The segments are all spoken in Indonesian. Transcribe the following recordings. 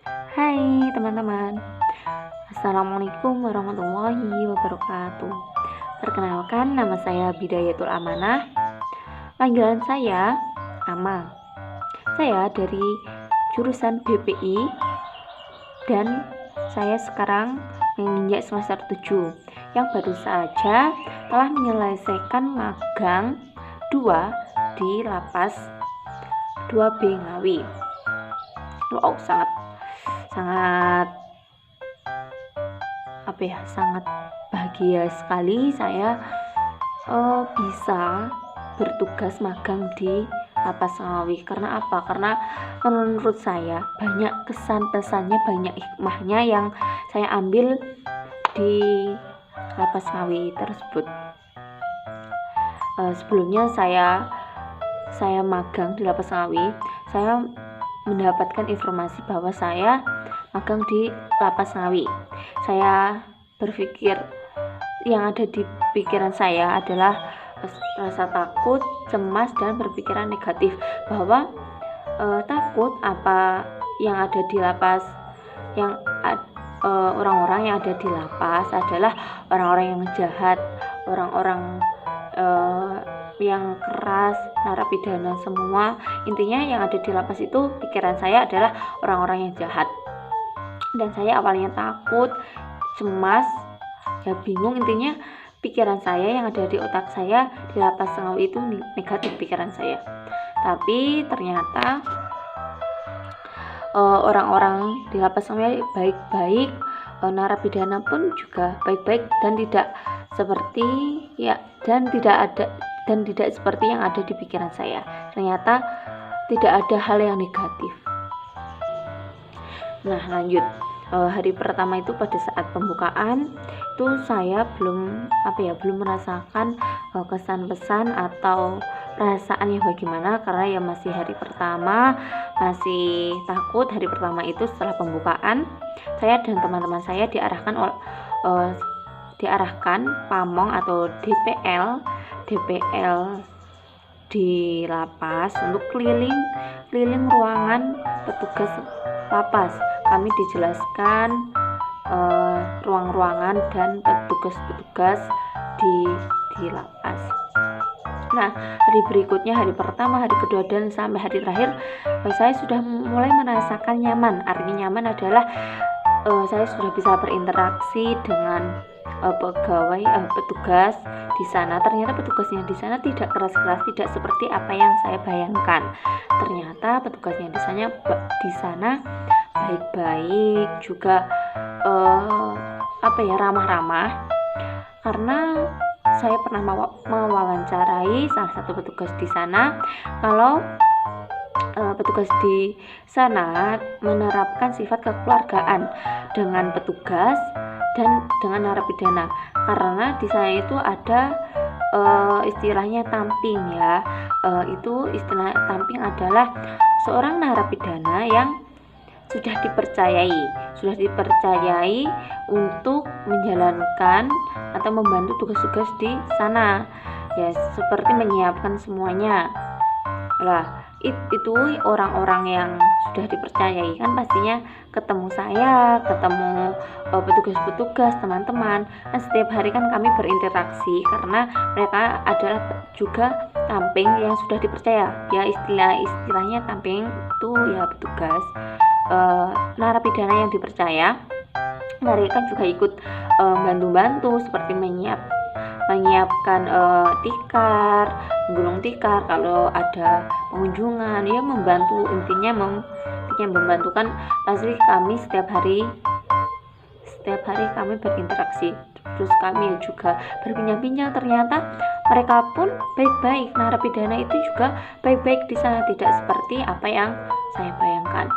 Hai teman-teman, Assalamualaikum warahmatullahi wabarakatuh. Perkenalkan, nama saya Bidayatul Amanah. Panggilan saya Ama. Saya dari jurusan BPI dan saya sekarang menginjak semester 7 yang baru saja telah menyelesaikan magang 2 di Lapas 2B Ngawi. Wow, sangat sangat bahagia sekali saya bisa bertugas magang di Lapas Ngawi. Karena apa? Karena menurut saya banyak kesan pesannya, banyak hikmahnya yang saya ambil di Lapas Ngawi tersebut. Sebelumnya saya magang di Lapas Ngawi, saya mendapatkan informasi bahwa saya magang di Lapas Ngawi. Saya berpikir, yang ada di pikiran saya adalah rasa takut, cemas, dan berpikiran negatif bahwa takut apa yang ada di lapas, orang-orang yang ada di lapas adalah orang-orang yang jahat, orang-orang yang keras, narapidana semua. Intinya yang ada di lapas itu pikiran saya adalah orang-orang yang jahat. Dan saya awalnya takut, cemas, ya bingung. Intinya pikiran saya yang ada di otak saya di Lapas Ngawi itu negatif pikiran saya. Tapi ternyata orang-orang di Lapas Ngawi baik-baik, narapidana pun juga baik-baik dan tidak seperti yang ada di pikiran saya. Ternyata tidak ada hal yang negatif. Nah, lanjut. Hari pertama itu pada saat pembukaan itu saya belum merasakan kesan pesan atau perasaannya bagaimana, karena ya masih hari pertama, masih takut. Hari pertama itu setelah pembukaan, saya dan teman-teman saya diarahkan pamong atau DPL di lapas untuk keliling ruangan petugas lapas. Kami dijelaskan ruang-ruangan dan petugas-petugas di lapas. Nah, hari berikutnya, hari pertama, hari kedua, dan sampai hari terakhir, saya sudah mulai merasakan nyaman. Artinya nyaman adalah saya sudah bisa berinteraksi dengan petugas di sana. Ternyata petugasnya di sana tidak keras-keras, tidak seperti apa yang saya bayangkan. Ternyata petugasnya di sana baik-baik, juga ramah-ramah. Karena saya pernah mewawancarai salah satu petugas di sana, kalau petugas di sana menerapkan sifat kekeluargaan dengan petugas dan dengan narapidana. Karena di sana itu ada istilahnya tamping ya. Itu istilah tamping adalah seorang narapidana yang sudah dipercayai untuk menjalankan atau membantu tugas-tugas di sana, ya seperti menyiapkan semuanya. Lah, itu orang-orang yang sudah dipercayai kan pastinya ketemu saya, ketemu petugas-petugas, teman-teman. Kan setiap hari kan kami berinteraksi, karena mereka adalah juga tamping yang sudah dipercaya. Ya istilahnya tamping itu ya petugas narapidana yang dipercaya. Mereka juga ikut bantu-bantu seperti menyiapkan tikar, menggulung tikar kalau ada pengunjungan, ya membantu. Intinya membantu kan. Pasti kami setiap hari kami berinteraksi, terus kami juga berbincang-bincang. Ternyata mereka pun baik-baik, narapidana itu juga baik-baik di sana, tidak seperti apa yang saya bayangkan.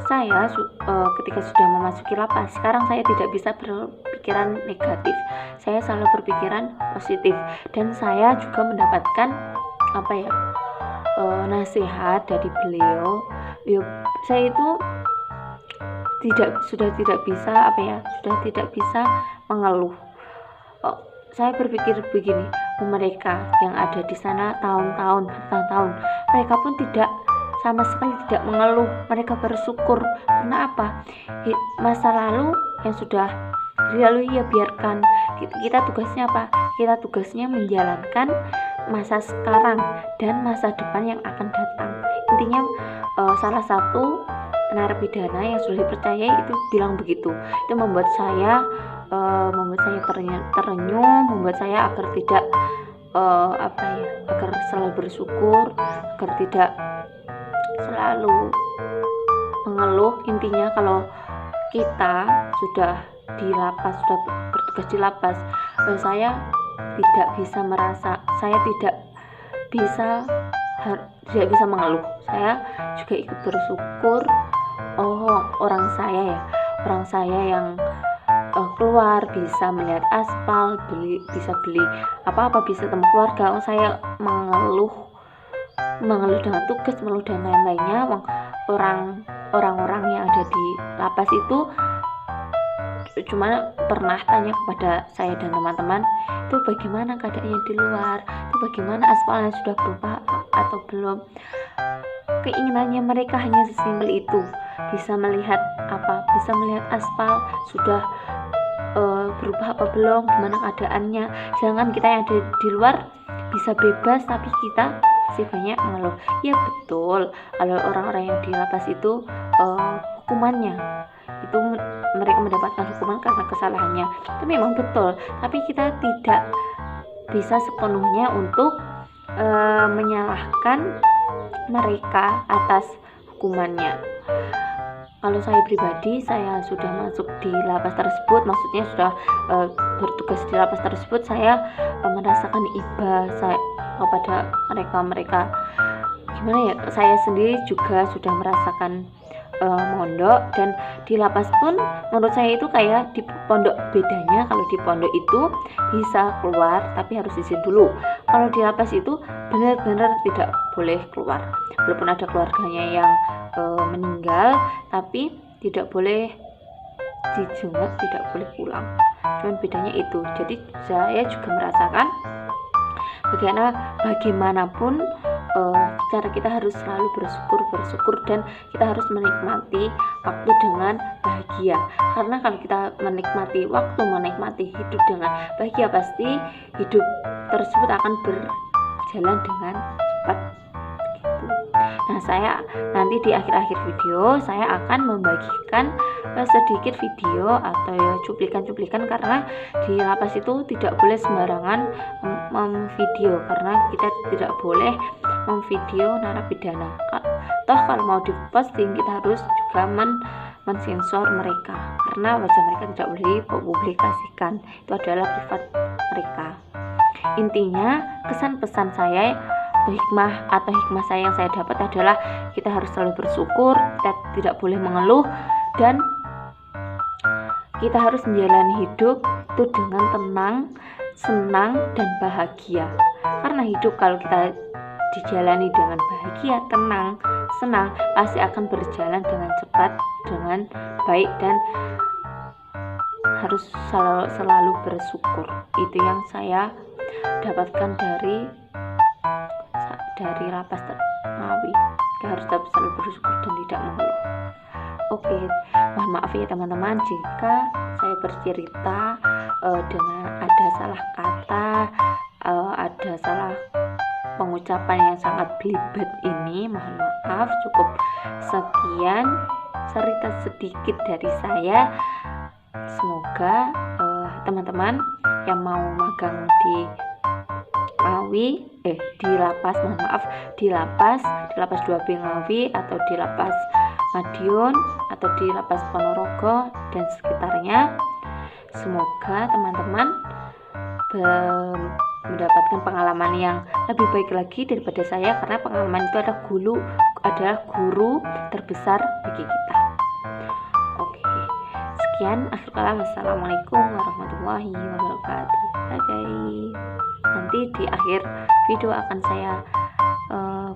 Saya ketika sudah memasuki lapas, sekarang saya tidak bisa berpikiran negatif, saya selalu berpikiran positif. Dan saya juga mendapatkan nasihat dari beliau. Saya itu sudah tidak bisa mengeluh. Saya berpikir begini, mereka yang ada di sana bertahun-tahun, mereka pun tidak sama sekali tidak mengeluh, mereka bersyukur. Karena apa? Masa lalu yang sudah dilalui ya biarkan. Kita tugasnya apa? Kita tugasnya menjalankan masa sekarang dan masa depan yang akan datang. Intinya salah satu narapidana yang sudah dipercayai itu bilang begitu. Itu membuat saya terenyuh, membuat saya agar tidak agar selalu bersyukur, agar tidak selalu mengeluh. Intinya kalau kita sudah di lapas, sudah bertugas di lapas, saya tidak bisa mengeluh. Saya juga ikut bersyukur. Orang saya yang keluar bisa melihat aspal, bisa beli apa-apa, bisa temu keluarga. Saya mengeluh dengan tugas, mengeluh dan lain-lainnya. Orang-orang yang ada di lapas itu cuma pernah tanya kepada saya dan teman-teman, itu bagaimana keadaannya di luar, itu bagaimana aspalnya sudah berubah atau belum. Keinginannya mereka hanya sesimpel itu, bisa melihat aspal sudah berubah apa belum, gimana keadaannya. Jangan kita yang ada di luar bisa bebas, tapi kita masih banyak mengeluh. Ya betul, kalau orang-orang yang di lapas itu hukumannya itu mereka mendapatkan hukuman karena kesalahannya, itu memang betul. Tapi kita tidak bisa sepenuhnya untuk menyalahkan mereka atas hukumannya. Kalau saya pribadi, saya sudah masuk di lapas tersebut, maksudnya sudah bertugas di lapas tersebut, saya merasakan iba saya kepada mereka. Gimana ya, saya sendiri juga sudah merasakan mondok, dan di lapas pun menurut saya itu kayak di pondok. Bedanya kalau di pondok itu bisa keluar tapi harus izin dulu. Kalau di lapas itu benar-benar tidak boleh keluar, walaupun ada keluarganya yang meninggal, tapi tidak boleh dijenguk, tidak boleh pulang. Cuman bedanya itu. Jadi saya juga merasakan bagaimanapun cara kita harus selalu bersyukur, dan kita harus menikmati waktu dengan bahagia. Karena kalau kita menikmati hidup dengan bahagia, pasti hidup tersebut akan berjalan dengan cepat gitu. Nah, saya nanti di akhir-akhir video saya akan membagikan sedikit video atau cuplikan-cuplikan, karena di lapas itu tidak boleh sembarangan memvideo, karena kita tidak boleh memvideo narapidana. Toh kalau mau diposting kita harus juga mensensor mereka, karena wajah mereka tidak boleh dipublikasikan, itu adalah privat mereka. Intinya kesan pesan saya, hikmah saya yang saya dapat adalah kita harus selalu bersyukur, kita tidak boleh mengeluh, dan kita harus menjalani hidup itu dengan tenang, senang, dan bahagia. Karena hidup kalau kita dijalani dengan bahagia, tenang, senang, pasti akan berjalan dengan cepat, dengan baik, dan harus selalu bersyukur. Itu yang saya dapatkan dari lapas Ngawi. Kita harus selalu bersyukur dan tidak mengeluh. Oke, mohon maaf ya teman-teman jika saya bercerita dengan ada salah kata, ada salah pengucapan yang sangat belibet ini, mohon maaf. Cukup sekian cerita sedikit dari saya. Semoga teman-teman yang mau magang di Ngawi, di lapas 2B Ngawi, atau di lapas Madiun, atau di lapas Ponorogo dan sekitarnya, semoga teman-teman mendapatkan pengalaman yang lebih baik lagi daripada saya, karena pengalaman itu adalah guru terbesar bagi kita. Oke, sekian, akhir kalam, wassalamualaikum warahmatullahi wabarakatuh. Bye. Nanti di akhir video akan saya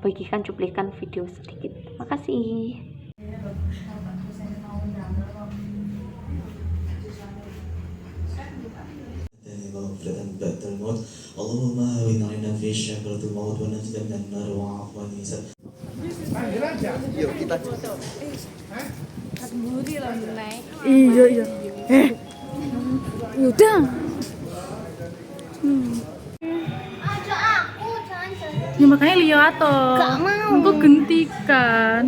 bagikan cuplikan video sedikit. Makasih. Allahumma hawin alaina fi syakaratul maut wa najina minan nar wa 'afwan hisab. kita. Iya iya. Udah. Ajak aku, jangan. Ya makanya liato. Gak mau. Engko gentikan.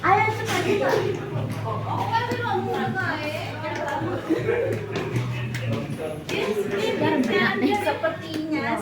Ayo cepat cepat. Sepertinya